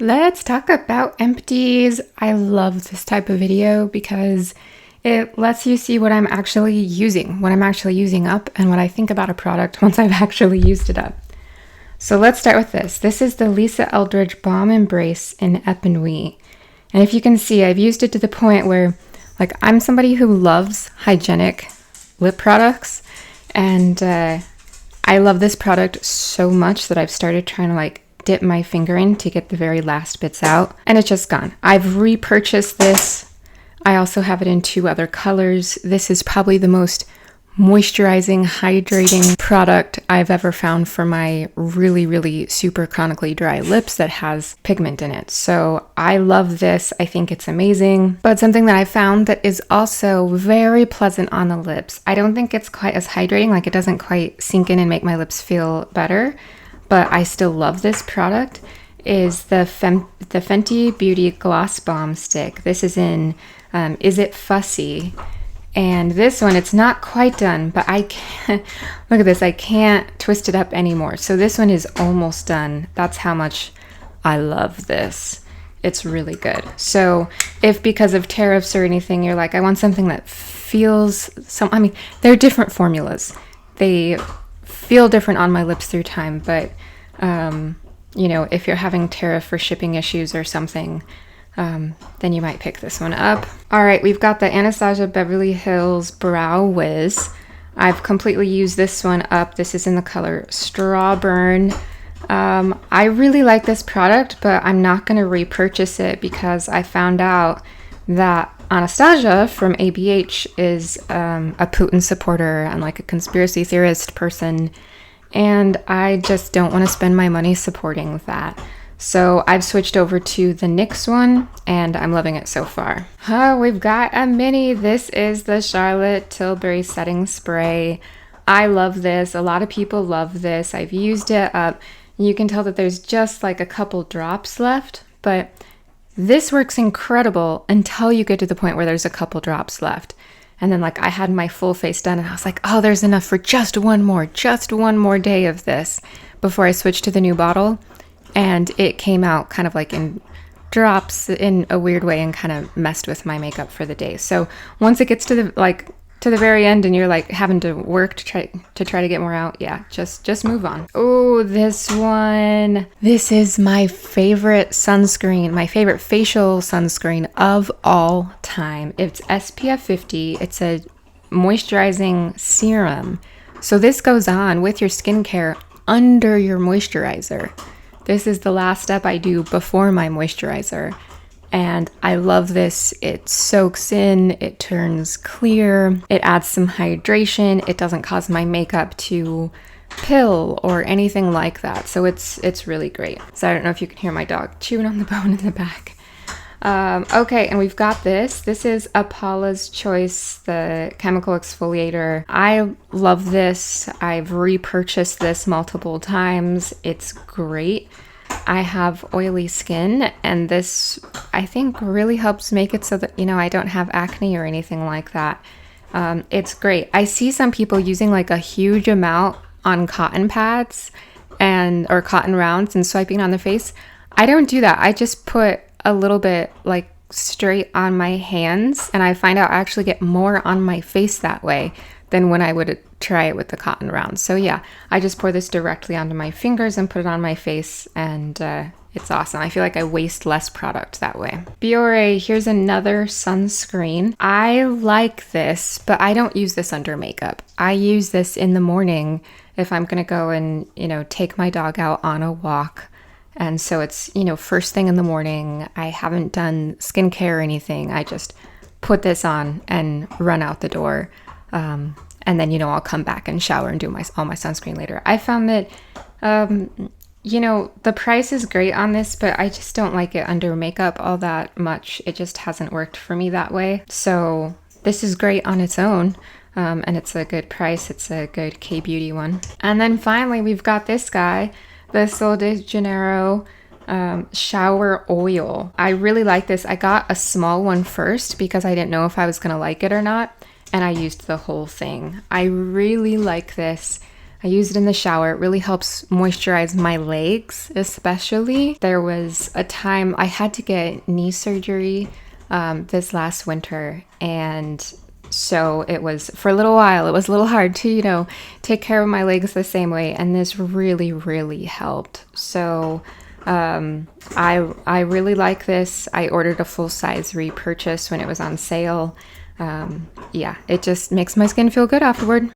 Let's talk about empties. I love this type of video because it lets you see what I'm actually using, what I'm actually using up, and what I think about a product once I've actually used it up. So let's start with this. This is the Lisa Eldridge Balm Embrace in Epinouis. And if you can see, I've used it to the point where, like, I'm somebody who loves hygienic lip products, and I love this product so much that I've started trying to dip my finger in to get the very last bits out, and it's just gone. I've repurchased this. I also have it in 2 other colors. This is probably the most moisturizing, hydrating product I've ever found for my really, really super chronically dry lips that has pigment in it. So I love this. I think it's amazing. But something that I found that is also very pleasant on the lips. I don't think it's quite as hydrating, like it doesn't quite sink in and make my lips feel better, but I still love this product, is the Fenty Beauty Gloss Balm Stick. This is in Is It Fussy? And this one, it's not quite done, but I can't, look at this, I can't twist it up anymore. So this one is almost done. That's how much I love this. It's really good. So if because of tariffs or anything, you're like, I want something that feels, they're different formulas. They feel different on my lips through time, but if you're having tariff or shipping issues or something, then you might pick this one up. All right, we've got the Anastasia Beverly Hills Brow Wiz. I've completely used this one up. This is in the color Straw Burn. I really like this product, but I'm not going to repurchase it because I found out that Anastasia from ABH is a Putin supporter and like a conspiracy theorist person, and I just don't want to spend my money supporting that. So I've switched over to the NYX one, and I'm loving it so far. We've got a mini. This is the Charlotte Tilbury Setting Spray. I love this. A lot of people love this. I've used it up. You can tell that there's just like a couple drops left, but this works incredible until you get to the point where there's a couple drops left. And then I had my full face done, and I was like, oh, there's enough for just one more day of this before I switched to the new bottle. And it came out kind of like in drops in a weird way and kind of messed with my makeup for the day. So once it gets to the very end and you're having to work to try to get more out, yeah, just move on. Oh, this one. This is my favorite sunscreen, my favorite facial sunscreen of all time. It's SPF 50. It's a moisturizing serum. So this goes on with your skincare under your moisturizer. This is the last step I do before my moisturizer, and I love this. It soaks in, it turns clear, it adds some hydration, it doesn't cause my makeup to pill or anything like that, so it's really great. So I don't know if you can hear my dog chewing on the bone in the back. Okay, and we've got this. This is a Paula's Choice, the chemical exfoliator. I love this. I've repurchased this multiple times. It's great. I have oily skin, and this, I think, really helps make it so that, I don't have acne or anything like that. It's great. I see some people using a huge amount on cotton pads or cotton rounds and swiping on the face. I don't do that. I just put a little bit straight on my hands, and I find out I actually get more on my face that way than when I would try it with the cotton rounds. So yeah, I just pour this directly onto my fingers and put it on my face, and it's awesome. I feel like I waste less product that way. Biore, here's another sunscreen. I like this, but I don't use this under makeup. I use this in the morning if I'm gonna go and take my dog out on a walk. And so it's, first thing in the morning. I haven't done skincare or anything. I just put this on and run out the door. And then, I'll come back and shower and do all my sunscreen later. I found that, the price is great on this, but I just don't like it under makeup all that much. It just hasn't worked for me that way. So this is great on its own. And it's a good price. It's a good K-Beauty one. And then finally, we've got this guy, the Sol de Janeiro Shower Oil. I really like this. I got a small one first because I didn't know if I was going to like it or not, and I used the whole thing. I really like this. I use it in the shower. It really helps moisturize my legs, especially. There was a time I had to get knee surgery this last winter, and so it was, for a little while, it was a little hard to, you know, take care of my legs the same way, and this really, really helped. So I really like this. I ordered a full-size repurchase when it was on sale. Yeah, it just makes my skin feel good afterward.